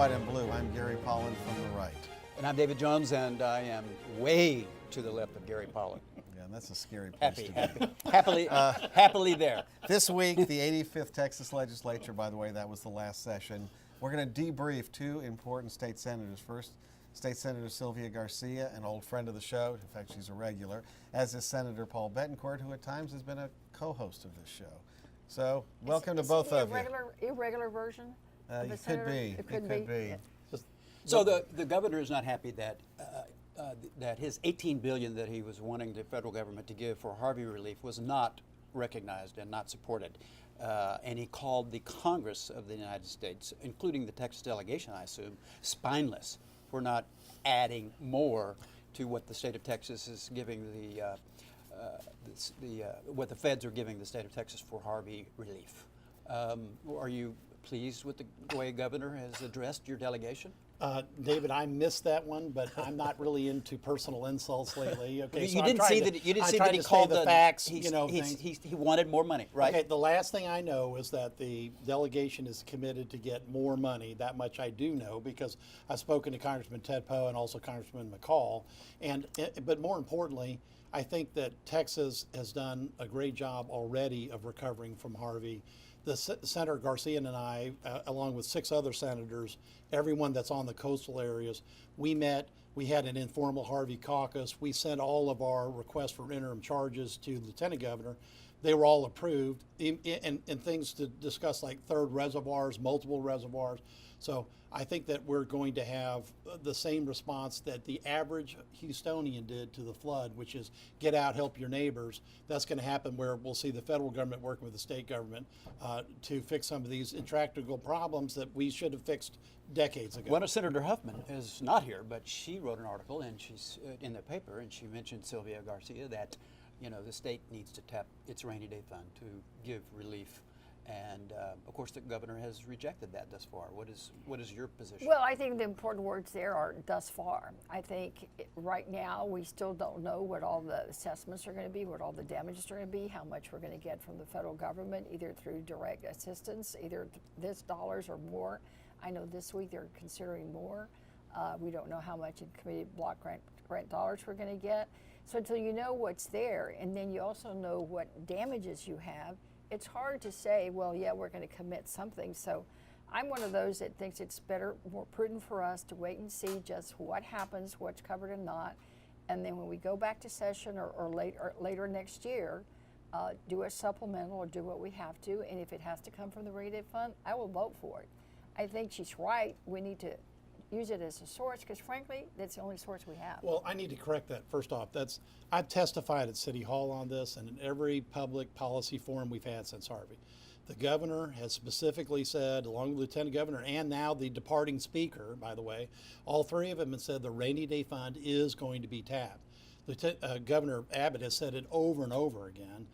white, and blue. I'm Gary Polland from the right. And I'm David Jones, and I am way to the left of Gary Polland. Yeah, that's a scary place to be. Happily there. This week, the 85th Texas Legislature, by the way, that was the last session. We're going to debrief two important state senators. First, State Senator Sylvia Garcia, an old friend of the show. In fact, she's a regular, as is Senator Paul Bettencourt, who at times has been a co-host of this show. So, welcome to both of you. Irregular version? It could be. It could be. Yeah. So the governor is not happy that that his $18 billion that he was wanting the federal government to give for Harvey relief was not recognized and not supported. And he called the Congress of the United States, including the Texas delegation, I assume, spineless for not adding more to what the state of Texas is giving what the feds are giving the state of Texas for Harvey relief. Are you pleased with the way governor has addressed your delegation? David, I missed that one, but I'm not really into personal insults lately. Okay, You didn't see that he called the facts. He wanted more money, right? Okay, the last thing I know is that the delegation is committed to get more money. That much I do know because I've spoken to Congressman Ted Poe and also Congressman McCall. But more importantly, I think that Texas has done a great job already of recovering from Harvey. Senator Garcia and I, along with 6 other senators, everyone that's on the coastal areas, we met. We had an informal Harvey caucus. We sent all of our requests for interim charges to Lieutenant Governor. They were all approved, and things to discuss like third reservoirs, multiple reservoirs. So I think that we're going to have the same response that the average Houstonian did to the flood, which is get out, help your neighbors. That's going to happen where we'll see the federal government working with the state government to fix some of these intractable problems that we should have fixed decades ago. Well, Senator Huffman is not here, but she wrote an article and she's in the paper, and she mentioned Sylvia Garcia that the state needs to tap its rainy day fund to give relief. And of course, the governor has rejected that thus far. What is your position? Well, I think the important words there are thus far. I think right now we still don't know what all the assessments are going to be, what all the damages are going to be, how much we're going to get from the federal government, either through direct assistance, either this dollars or more. I know this week they're considering more. We don't know how much in community block grant dollars we're going to get. So until you know what's there, and then you also know what damages you have, it's hard to say, well, yeah, we're going to commit something. So I'm one of those that thinks it's better, more prudent for us to wait and see just what happens, what's covered and not. And then when we go back to session or later next year, do a supplemental or do what we have to. And if it has to come from the rainy day fund, I will vote for it. I think she's right. We need to use it as a source because, frankly, that's the only source we have. Well, I need to correct that. First off, I've testified at City Hall on this and in every public policy forum we've had since Harvey. The governor has specifically said, along with the lieutenant governor and now the departing speaker, by the way, all 3 of them have said the rainy day fund is going to be tapped. Governor Abbott has said it over and over again.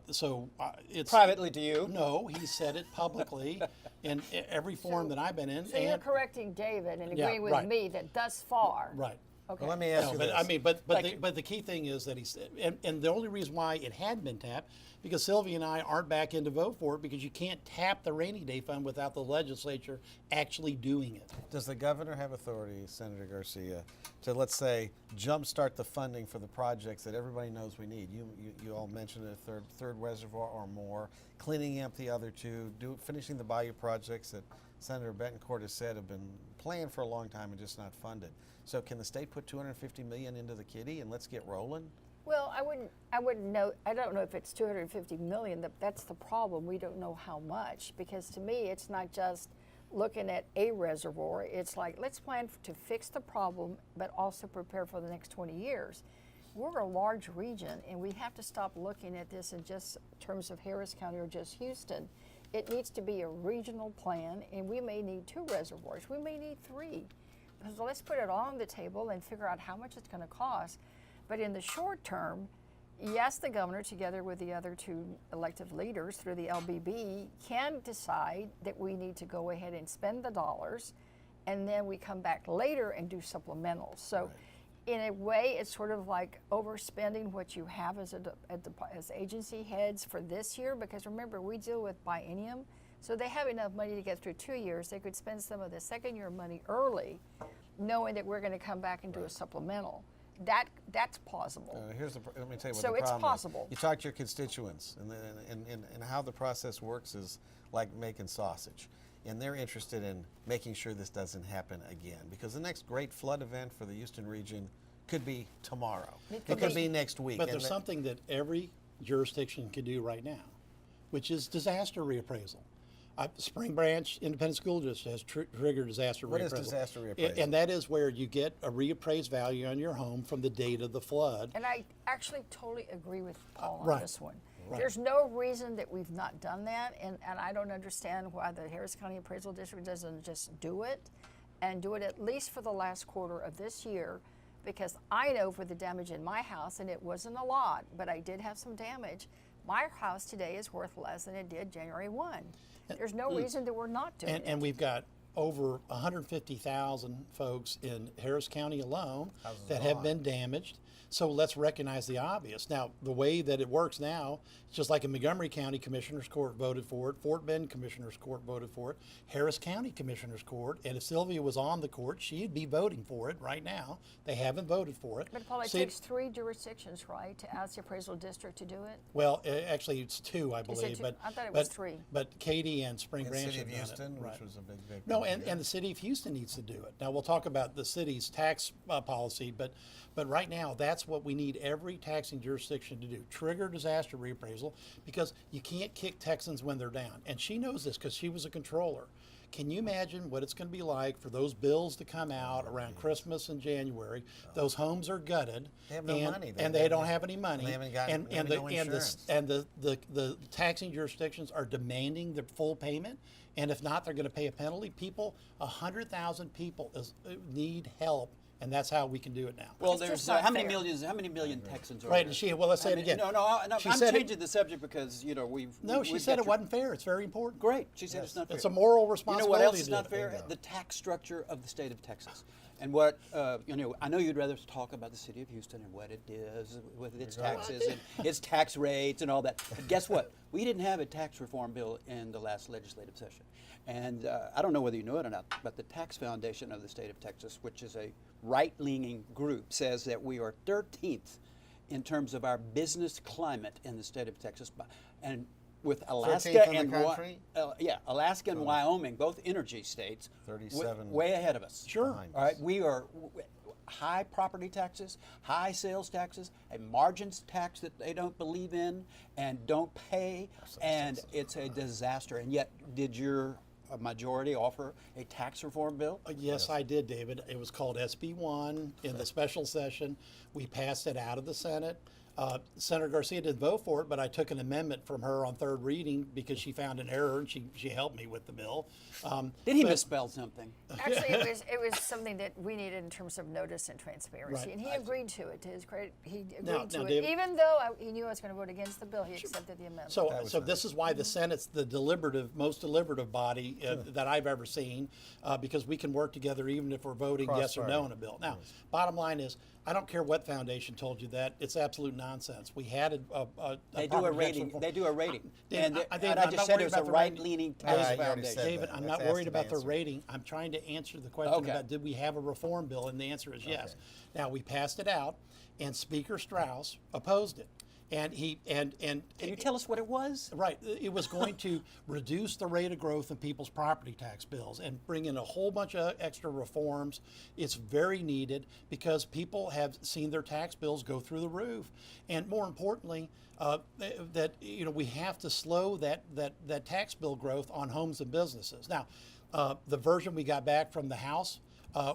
It's privately to you? No, he said it publicly in every forum that I've been in. So you're correcting David and agreeing with me that thus far. Right. Okay. Well, let me ask you this. But the key thing is that he said, and the only reason why it had been tapped, because Sylvia and I aren't back in to vote for it because you can't tap the rainy day fund without the legislature actually doing it. Does the governor have authority, Senator Garcia, to, let's say, jumpstart the funding for the projects that everybody knows we need? You all mentioned a third reservoir or more, cleaning up the other 2, finishing the Bayou projects that Senator Bettencourt has said have been planned for a long time and just not funded. So can the state put $250 million into the kitty and let's get rolling? Well, I wouldn't know. I don't know if it's $250 million. That's the problem. We don't know how much, because to me, it's not just looking at a reservoir. It's like, let's plan to fix the problem, but also prepare for the next 20 years. We're a large region, and we have to stop looking at this in just terms of Harris County or just Houston. It needs to be a regional plan, and we may need 2 reservoirs. We may need 3. So let's put it all on the table and figure out how much it's going to cost. But in the short term, yes, the governor, together with the other 2 elected leaders through the LBB, can decide that we need to go ahead and spend the dollars, and then we come back later and do supplementals. So in a way, it's sort of like overspending what you have as agency heads for this year, because remember, we deal with biennium. So they have enough money to get through 2 years. They could spend some of the second year money early, knowing that we're going to come back and do a supplemental. That's possible. Let me tell you what So the it's problem possible. is. You talk to your constituents, and how the process works is like making sausage. And they're interested in making sure this doesn't happen again, because the next great flood event for the Houston region could be tomorrow. It could be next week. But there's something that every jurisdiction can do right now, which is disaster reappraisal. Spring Branch Independent School District has triggered disaster reappraisal. What is disaster reappraisal? And that is where you get a reappraised value on your home from the date of the flood. And I actually totally agree with Paul on Right. this one. Right. There's no reason that we've not done that, and I don't understand why the Harris County Appraisal District doesn't just do it, and do it at least for the last quarter of this year, because I know for the damage in my house, and it wasn't a lot, but I did have some damage, my house today is worth less than it did January 1. There's no reason that we're not doing it. And we've got over 150,000 folks in Harris County alone that have been damaged. So let's recognize the obvious. Now, the way that it works now, it's just like in Montgomery County Commissioners Court voted for it, Fort Bend Commissioners Court voted for it, Harris County Commissioners Court, and if Sylvia was on the court, she'd be voting for it right now. They haven't voted for it. But Paul, it takes 3 jurisdictions, right, to ask the appraisal district to do it? Well, actually, it's 2, I believe. 2? But I thought it was 3. But Katie and Spring And Branch City have of done Houston, it. which Right. was a big victim. No, and the city of Houston needs to do it. Now we'll talk about the city's tax policy, but right now that's what we need every taxing jurisdiction to do: trigger disaster reappraisal, because you can't kick Texans when they're down. And she knows this because she was a controller. Can you imagine what it's going to be like for those bills to come out around Christmas and January? Those homes are gutted. They have no money. And they don't have any money. They haven't got and no insurance. the taxing jurisdictions are demanding the full payment, and if not, they're going to pay a penalty. 100,000 people need help, and that's how we can do it now. Well, It's there's just not how many fair. million Texans are Right, there? and well, let's say it again. No, She I'm said it- changing the subject because we've. No, she we've said got it wasn't fair. It's very important. Great. She said it's not fair. It's a moral You know responsibility. what else is to not do it. fair? The tax structure of the state of Texas. And what, I know you'd rather talk about the city of Houston and what it does with its taxes and its tax rates and all that. But guess what? We didn't have a tax reform bill in the last legislative session. And I don't know whether you know it or not, but the Tax Foundation of the state of Texas, which is a right-leaning group, says that we are 13th in terms of our business climate in the state of Texas. And with Alaska 13th in the and country? Alaska and Wyoming, both energy states, 37 way ahead of us. Sure. behind All right, us. we are high property taxes, high sales taxes, a margins tax that they don't believe in and don't pay, and it's a disaster. And yet, did your majority offer a tax reform bill? Yes, I did, David. It was called SB1 in the special session. We passed it out of the Senate. Senator Garcia didn't vote for it, but I took an amendment from her on third reading because she found an error and she helped me with the bill. Did he but- misspell something? Actually, it was something that we needed in terms of notice and transparency, Right. and he agreed to it. To his credit, he agreed Now, to it. David- Even though he knew I was going to vote against the bill, he accepted the amendment. So this is why the Senate's the most deliberative body that I've ever seen, because we can work together even if we're voting yes or no Cross-party. on a bill. Now, bottom line is, I don't care what foundation told you that. It's absolute nonsense. We had a They do a property tax rating. reform. They do a rating. Dan, And, I- and David, I I'm just not said worried it was a about the rating. right-leaning I tax already foundation. said David, that. I'm That's not worried asked about and the answered. rating. I'm trying to answer the question Okay. about did we have a reform bill, and the answer is yes. Now, we passed it out, and Speaker Strauss opposed it. And Can you tell us what it was? right, it was going to reduce the rate of growth in people's property tax bills and bring in a whole bunch of extra reforms. It's very needed because people have seen their tax bills go through the roof. And more importantly, that we have to slow that tax bill growth on homes and businesses. Now, the version we got back from the House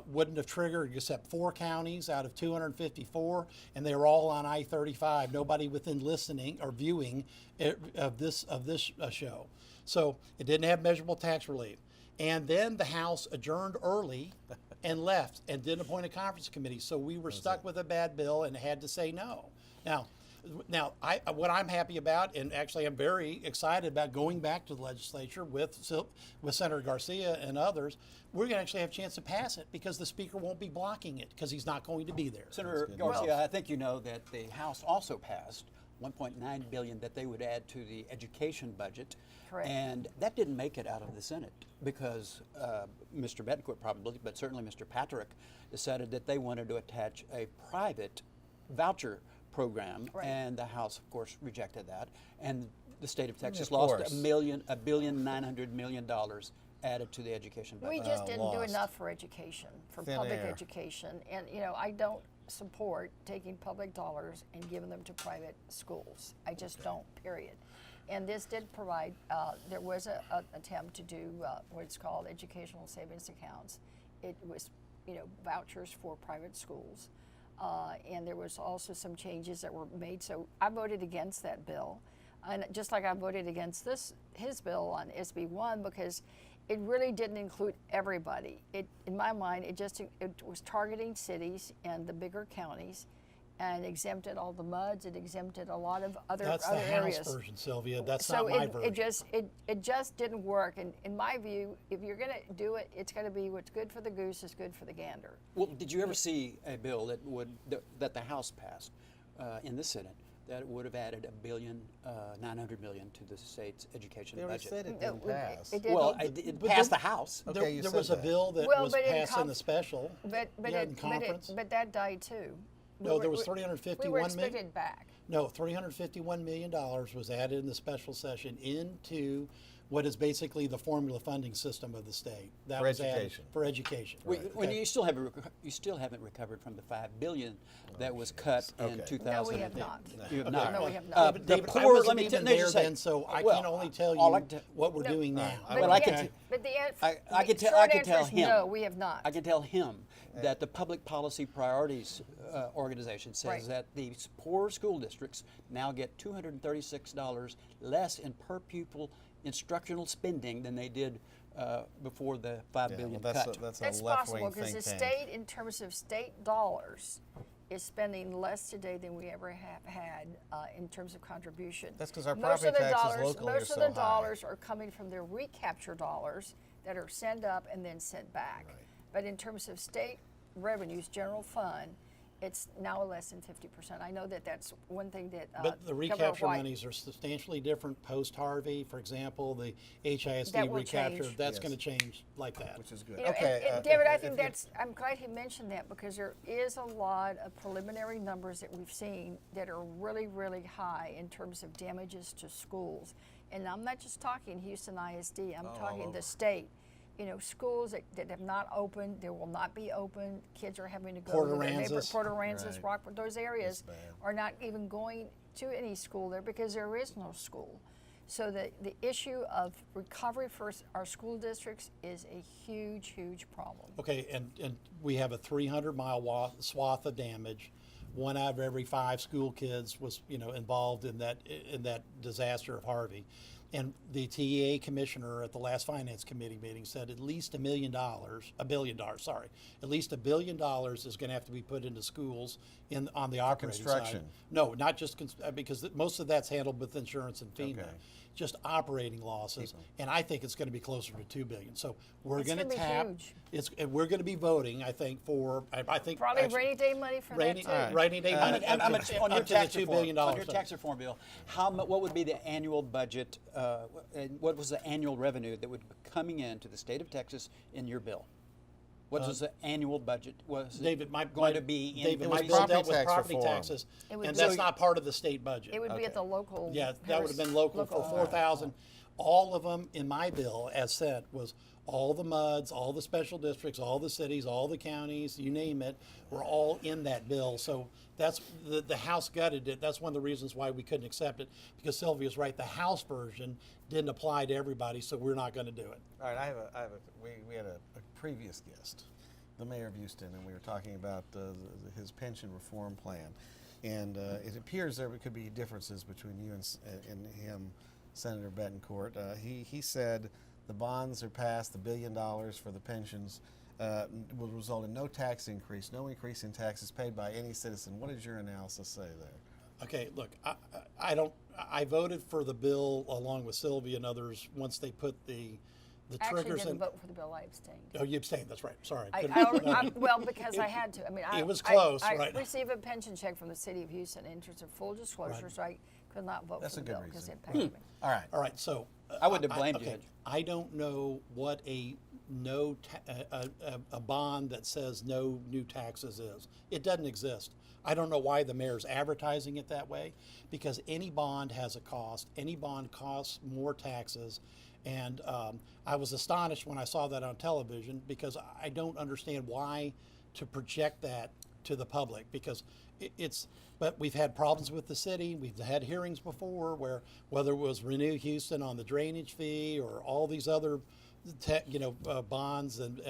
wouldn't have triggered except 4 counties out of 254, and they were all on I-35. Nobody within listening or viewing of this show. So it didn't have measurable tax relief. And then the House adjourned early and left and didn't appoint a conference committee. So we were stuck with a bad bill and had to say no. Now, what I'm happy about, and actually I'm very excited about going back to the legislature with Senator Garcia and others, we're going to actually have a chance to pass it because the speaker won't be blocking it because he's not going to be there. Senator Garcia, I think you know that the House also passed 1.9 billion that they would add to the education budget. Correct. And that didn't make it out of the Senate because Mr. Bettencourt probably, but certainly Mr. Patrick, decided that they wanted to attach a private voucher program, Right. and the House, of course, rejected that. And the state of Texas Of lost course. $1,900,000,000 added to the education budget. We just didn't do lost. enough for education, for Thin public air. education. And, you know, I don't support taking public dollars and giving them to private schools. I just don't, period. And this did provide, there was an attempt to do what's called educational savings accounts. It was, you know, vouchers for private schools. And there was also some changes that were made. So I voted against that bill. And just like I voted against his bill on SB1 because it really didn't include everybody. In my mind, it was targeting cities and the bigger counties, and exempted all the MUDs. It exempted a lot of other That's other the areas. House version, Sylvia. That's So not my it version. just didn't work. And in my view, if you're going to do it, it's going to be what's good for the goose is good for the gander. Well, did you ever see a bill that the House passed in the Senate that would have added $1,900,000,000 to the state's education They already budget? said it didn't pass. It didn't. Well, it But passed the there- House. Okay, There, you there said was a that. bill that Well, was but in passed in the special. But in conference. but that died too. No, there was We were $351 million. expected back. No, $351 million was added in the special session into what is basically the formula funding system of the state. That For was added education. for education. When Okay. you still haven't recovered from the $5 billion that was cut in Okay. 2000. No, we have not. You have Okay. not. No, we have Yeah, not. but The David, I poor- wasn't let me even let me there just say- then, so I well, can only tell all you I can- what we're No. doing now. But Well, I the can an- t- but the an- I can the tell. I short can answer tell is him. No, we have not. I can tell him that the Public Policy Priorities organization says Right. that the poor school districts now get $236 less in per pupil instructional spending than they did before the $5 Yeah, billion well, cut. that's That's a left-wing possible because think the tank. state, in terms of state dollars, is spending less today than we ever have had in terms of contribution. That's 'cause our Most of property the taxes dollars, locally are most of so the high. dollars are coming from their recapture dollars that are sent up and then sent back. Right. But in terms of state revenues, general fund, it's now less than 50%. I know that that's one thing that But the Governor recapture White- monies are substantially different post-Harvey. For example, the HISD That will recapture, change. that's Yes. going to change like that. Which is good. You know, Okay, and David, I if think you- that's, I'm glad he mentioned that because there is a lot of preliminary numbers that we've seen that are really, really high in terms of damages to schools. And I'm not just talking Houston ISD, I'm talking the state. You know, schools that have not opened, they will not be open. Kids are having to go Port to their neighbor, Aransas. Port Aransas, Right. Rockford, those areas bad. are not even going to any school there because there is no school. So the issue of recovery for our school districts is a huge, huge problem. Okay, and we have a 300-mile swath of damage. 1 out of every 5 school kids was, involved in that disaster of Harvey. And the TEA commissioner at the last finance committee meeting said at least $1 billion, at least $1 billion is going to have to be put into schools on the operating construction. side. No, not just because most of that's handled with insurance and FEMA. Okay. Just operating losses, and I think it's going to be closer to $2 billion. So we're It's going to gonna be tap. huge. And we're going to be voting, I think, for I think Probably actually, rainy day money for rainy, that too. rainy day money And up to, on your up to tax the $2 reform, billion. on your tax reform bill, what would be the annual budget? And what was the annual revenue that would be coming into the state of Texas in your bill? What was the annual budget? Was it David, going to be David, my increased? bill property dealt with tax property reform. taxes, It would and be- that's not part of the state budget. It would be at the local. Yeah, that would have been local for level. 4,000. All of them in my bill, as said, was all the MUDs, all the special districts, all the cities, all the counties, you name it, were all in that bill. So that's the House gutted it. That's one of the reasons why we couldn't accept it, because Sylvia's right. The House version didn't apply to everybody, so we're not going to do it. All right, we had a previous guest, the mayor of Houston, and we were talking about his pension reform plan, and it appears there could be differences between you and him, Senator Bettencourt. He said the bonds are passed, the $1 billion for the pensions will result in no tax increase, no increase in taxes paid by any citizen. What does your analysis say there? Okay, look, I voted for the bill along with Sylvia and others once they put the I actually triggers didn't in. vote for the bill. I abstained. Oh, you abstained. That's right. Sorry. Well, because I had to. I mean, It was close, I right. receive a pension check from the city of Houston in interest of full disclosure, so I could not vote That's for a the good bill because reason. it impacted me. All right. All right. So I wouldn't have blamed you, okay, had you. I don't know what a bond that says no new taxes is. It doesn't exist. I don't know why the mayor's advertising it that way, because any bond has a cost. Any bond costs more taxes. And I was astonished when I saw that on television, because I don't understand why to project that to the public, because but we've had problems with the city. We've had hearings before where, whether it was Renew Houston on the drainage fee or all these other bonds and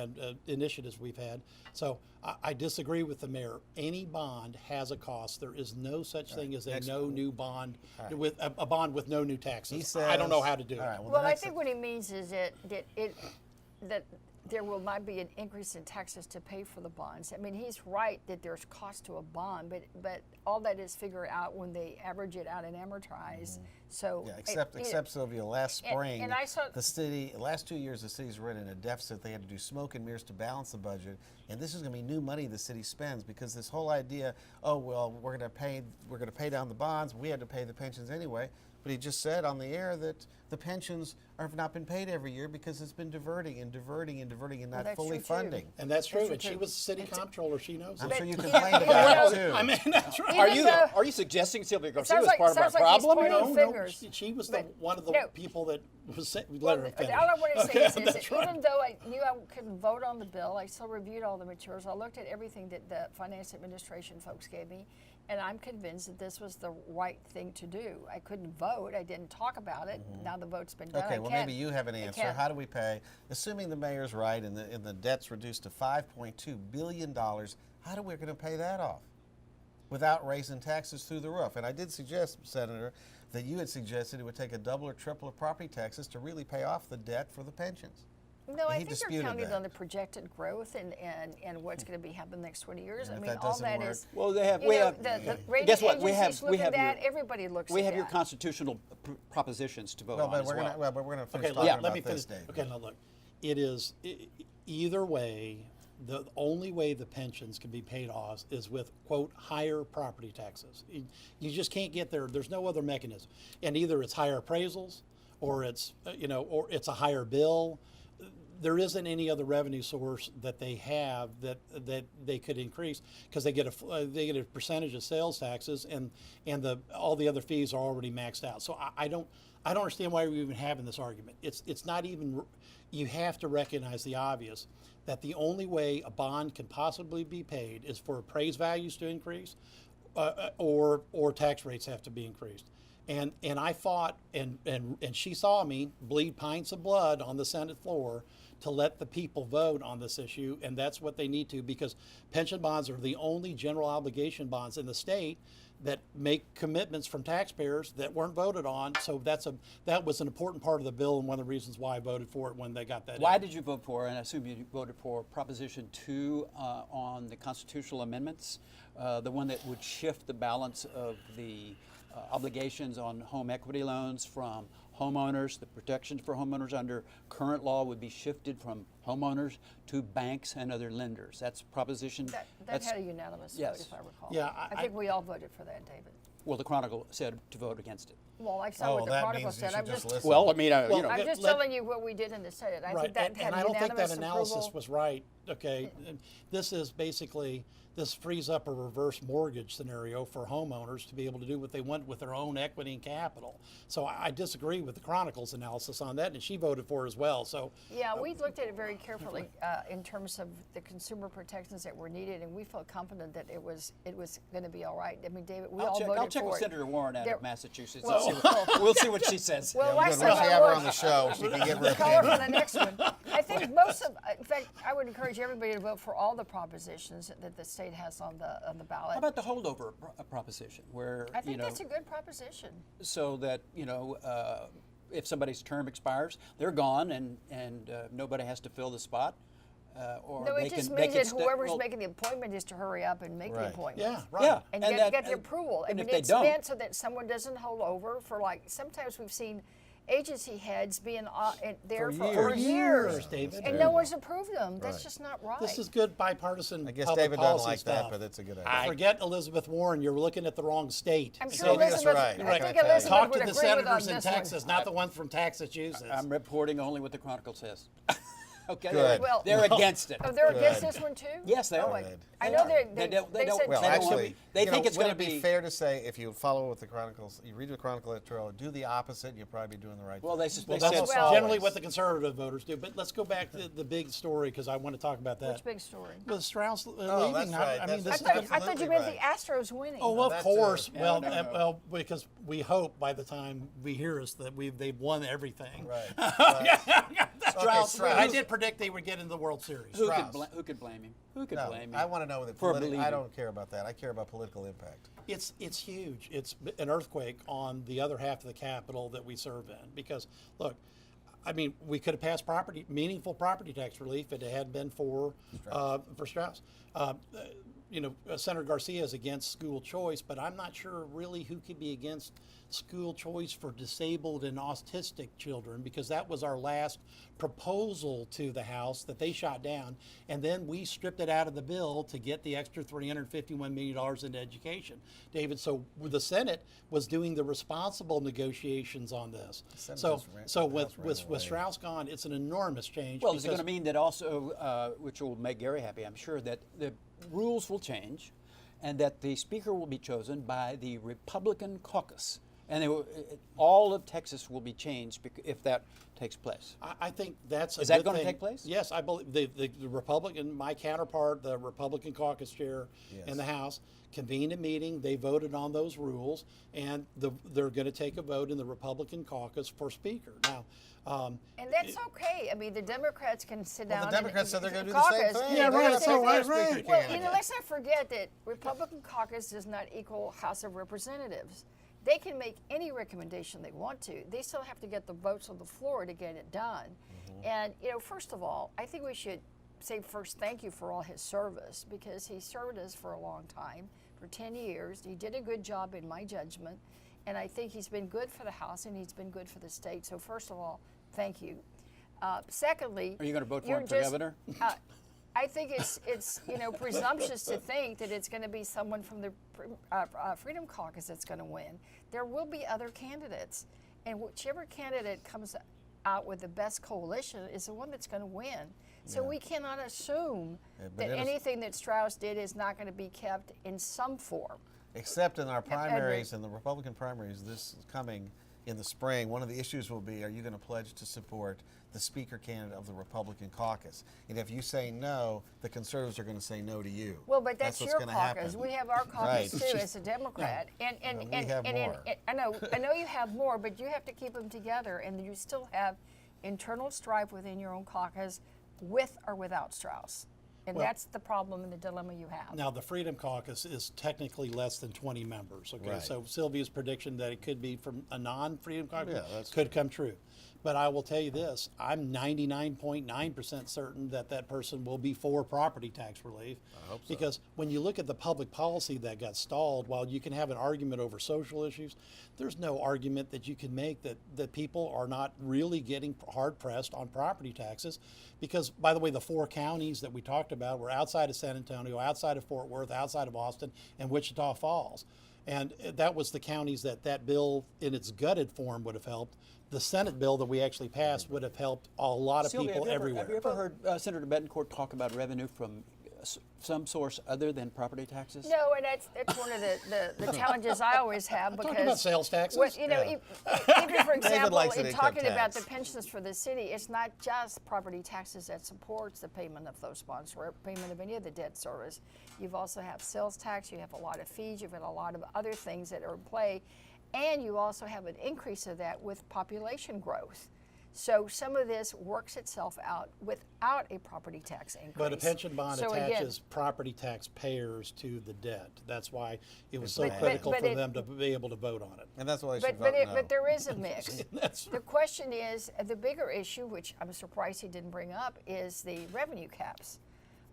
initiatives we've had. So I disagree with the mayor. Any bond has a cost. There is no such thing as a new bond with a bond with no new taxes. I don't know how to do it. All right, Well, I think what he means is that there will not be an increase in taxes to pay for the bonds. I mean, he's right that there's cost to a bond, but all that is figured out when they average it out and amortize. So Yeah, except Sylvia, last spring, and I saw- the city, last 2 years, the city's run in a deficit. They had to do smoke and mirrors to balance the budget. And this is going to be new money the city spends, because this whole idea, oh, well, we're going to pay down the bonds. We had to pay the pensions anyway. But he just said on the air that the pensions have not been paid every year because it's been diverting and not that's fully true, too. funding. And that's true. That's And she true. was city comptroller. She knows I'm it. sure you But- complained Yeah, about you it know, too. I mean, that's right. Even though- Are you suggesting Sylvia Garcia sounds was like- part of our sounds like he's problem? pointing No, fingers. she was But- one of the no. people that was let Well, her finish. all I want to say is That's that right. even though I knew I couldn't vote on the bill, I still reviewed all the materials. I looked at everything that the finance administration folks gave me, and I'm convinced that this was the right thing to do. I couldn't vote. I didn't talk about it. Now the vote's been done. Okay, I well, can. maybe you have an I answer. can. How do we pay, assuming the mayor's right and the debt's reduced to $5.2 billion, how are we going to pay that off without raising taxes through the roof? And I did suggest, Senator, that you had suggested it would take a double or triple of property taxes to really pay off the debt for the pensions. No, I He think they're disputed counting that. on the projected growth and what's going to be happening the next 20 years. And I if mean, that all doesn't that work- is. Well, they have. You We know, have. the rating Guess what? We agencies have. look We at have that. your. Everybody looks We at have your that. constitutional propositions to vote Well, on but as we're well. going to finish Okay, talking about let me this, finish. Dave. Okay, now look, it is either way. The only way the pensions can be paid off is with, quote, higher property taxes. You just can't get there. There's no other mechanism. And either it's higher appraisals, or it's or it's a higher bill. There isn't any other revenue source that they have that they could increase, because they get a percentage of sales taxes, and all the other fees are already maxed out. So I don't understand why we're even having this argument. It's not even. You have to recognize the obvious, that the only way a bond can possibly be paid is for appraised values to increase, or tax rates have to be increased. And I fought, and she saw me bleed pints of blood on the Senate floor to let the people vote on this issue, and that's what they need to, because pension bonds are the only general obligation bonds in the state that make commitments from taxpayers that weren't voted on. So that was an important part of the bill, and one of the reasons why I voted for it when they got that. Why in. did you vote for? And I assume you voted for Proposition 2 on the constitutional amendments, the one that would shift the balance of the obligations on home equity loans from homeowners. The protections for homeowners under current law would be shifted from homeowners to banks and other lenders. That's Proposition. That had a unanimous yes. vote, if I recall. Yeah, I think we all voted for that, David. Well, the Chronicle said to vote against it. Well, I saw what the that Chronicle means you said. I'm should just just, listen. Well, I mean, Well, I'm just let- telling you what we did in the Senate. I Right, think that had and I don't think that unanimous analysis approval. was right. Okay, and this is basically, this frees up a reverse mortgage scenario for homeowners to be able to do what they want with their own equity and capital. So I disagree with the Chronicle's analysis on that, and she voted for it as well. So Yeah, we looked at it very carefully in terms of the consumer protections that were needed, and we felt confident that it was going to be all right. I mean, David, we all voted I'll check for with it. Senator Warren out There- of Massachusetts. Well- We'll see what she says. Well, I Good. said Once we I have her would. on the show, she can give her Call her opinion. for the next one. I think in fact, I would encourage everybody to vote for all the propositions that the state has on the ballot. How about the holdover proposition, where I think that's a good proposition. so that if somebody's term expires, they're gone, and nobody has to fill the spot, or No, they it just can means make it. that whoever's making the appointment is to hurry up and make the Right. appointment. yeah, right. Yeah, And, and get that- the approval. I and mean, if they it's don't, meant so that someone doesn't hold over for, like, sometimes we've seen agency heads being there For for years. years, David. and no one's approved them. That's Right. just not right. This is good bipartisan I guess public David doesn't policy like stuff. that, but it's a good idea. Forget Elizabeth Warren. You're looking at the wrong state. I'm sure Sylvia's Elizabeth. right. I Right. think Can I tell you? Elizabeth Talk would to the agree with on senators in this Texas, one. not the ones from Massachusetts. I'm reporting only what the Chronicle says. Okay. Good. Well, They're against it. Oh, they're against Good. this one too? Yes, they Oh, are. I They know are. they don't- said Well, they don't want- actually, they think it's would going it to be be fair to say if you follow what the Chronicles, you read the Chronicle editorial, do the opposite, you'll probably be doing the right Well, thing. they Well, said that's Well- generally what the conservative voters do. But let's go back to the big story because I want to talk about that. Which big story? Well, Strauss leaving. that's right. I mean, That's this I is thought you absolutely meant right. the Astros winning. Oh, well, of That course. too. Well, No. well, because we hope by the time we hear us that they've won everything. Right. Strauss, Strauss. I did predict they would get into the World Series. who Strauss. could blame him? Who could No, blame him? I want to know the For political. I believing. don't care about that. I care about political impact. It's huge. It's an earthquake on the other half of the Capitol that we serve in. Because look, I mean, we could have passed meaningful property tax relief if it had been for Strauss. Senator Garcia is against school choice, but I'm not sure really who could be against school choice for disabled and autistic children, because that was our last proposal to the House that they shot down, and then we stripped it out of the bill to get the extra $351 million into education, David. So the Senate was doing the responsible negotiations on this. Senate So, just ran- so the with House ran with, away. with Strauss gone, it's an enormous change. Well, is it going because- to mean that also, which will make Gary happy, I'm sure, that the rules will change and that the speaker will be chosen by the Republican caucus? And all of Texas will be changed if that takes place. I think that's a Is that good gonna thing. take place? Yes, I believe the Republican, my counterpart, the Republican caucus chair Yes. in the House, convened a meeting. They voted on those rules, and they're going to take a vote in the Republican caucus for speaker. Now, And that's okay. I mean, the Democrats can sit Well, down. the Democrats said they're and going to do the same caucus. thing. Yeah, They're right, gonna so pick their right. speaker Well, candidate. let's not forget that Republican caucus does not equal House of Representatives. They can make any recommendation they want to. They still have to get the votes on the floor to get it done. And, first of all, I think we should say first thank you for all his service, because he served us for a long time, for 10 years. He did a good job in my judgment. And I think he's been good for the House and he's been good for the state. So first of all, thank you. Secondly, Are you going to vote for you're him for just- governor? I think it's presumptuous to think that it's going to be someone from the Freedom Caucus that's going to win. There will be other candidates, and whichever candidate comes out with the best coalition is the one that's going to win. So we cannot assume but that it is- anything that Strauss did is not going to be kept in some form. Except in our primaries, in the Republican primaries, this is coming in the spring. One of the issues will be, are you going to pledge to support the speaker candidate of the Republican caucus? And if you say no, the conservatives are going to say no to you. Well, but that's what's your gonna caucus. happen. We have our caucus Right. too as a Democrat, and we have more. I know you have more, but you have to keep them together, and you still have internal strife within your own caucus, with or without Strauss, and Well- that's the problem and the dilemma you have. now the Freedom Caucus is technically less than 20 members. Okay, Right. so Sylvia's prediction that it could be from a non-Freedom Caucus Yeah, that's could come true. But I will tell you this, I'm 99.9% certain that that person will be for property tax relief. I hope so. Because when you look at the public policy that got stalled, while you can have an argument over social issues, there's no argument that you can make that people are not really getting hard pressed on property taxes. Because, by the way, the 4 counties that we talked about were outside of San Antonio, outside of Fort Worth, outside of Austin, and Wichita Falls. And that was the counties that bill in its gutted form would have helped. The Senate bill that we actually passed would have helped a lot of Sylvia, people everywhere. Have you ever heard Senator Bettencourt talk about revenue from some source other than property taxes? No, and that's one of the challenges I always have, because Talking about sales taxes. What, Yeah. even for example, likes an in income talking about tax. the pensions for the city, it's not just property taxes that supports the payment of those bonds or payment of any of the debt service. You've also have sales tax, you have a lot of fees, you've got a lot of other things that are in play, and you also have an increase of that with population growth. So some of this works itself out without a property tax increase. But a pension bond So again, attaches property tax payers to the debt. That's why it was so But- critical but for it- them to be able to vote on it. And that's why I should But, vote no. but there is a mix. That's The question is, the bigger issue, which I'm surprised he didn't bring up, is the revenue caps.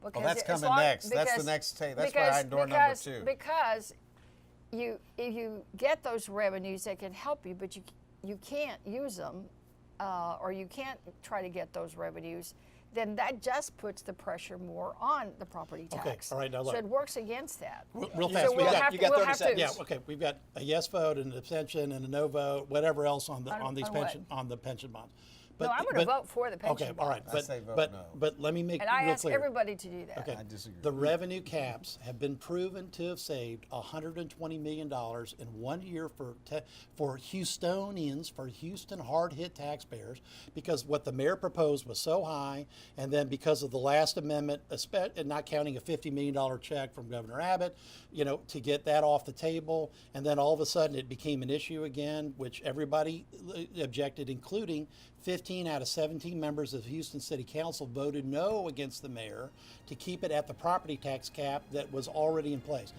Because that's as coming long- next. That's the because- next that's because- behind door number because- 2. Because if you get those revenues that can help you, but you you can't use them, or you can't try to get those revenues, then that just puts the pressure more on the property tax. all right, now look. So it works against that. Real So fast, we'll have you to- got we'll 30 have to- seconds. Yeah, okay, we've got a yes vote and an abstention and a no vote, whatever else on these on what? pension, on the pension bonds. No, I'm going to vote for the pension Okay, all right, bonds. I say vote but, no. but let me make And I real ask clear. everybody to do that. Okay. I disagree. The revenue caps have been proven to have saved $120 million in 1 year for Houstonians, for Houston hard-hit taxpayers, because what the mayor proposed was so high, and then because of the last amendment, and not counting a $50 million check from Governor Abbott, to get that off the table, and then all of a sudden it became an issue again, which everybody objected, including 15 out of 17 members of Houston City Council voted no against the mayor to keep it at the property tax cap that was already in place.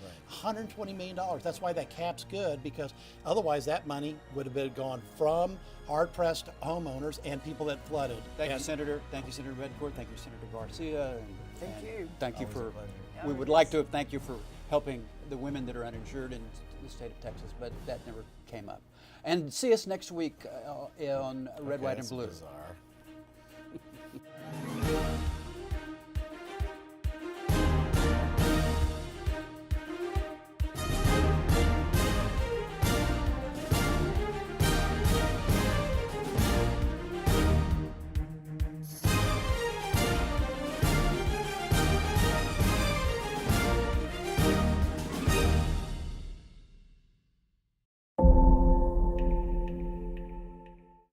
Right. $120 million. That's why that cap's good, because otherwise that money would have been gone from hard-pressed homeowners and people that flooded. Thank you, Senator. Thank you, Senator Bettencourt. Thank you, Senator Garcia. Thank you. Thank you Always for. a pleasure. We would like to have thanked you for helping the women that are uninsured in the state of Texas, but that never came up. And see us next week on Red, Okay, White, and that's Blue. bizarre.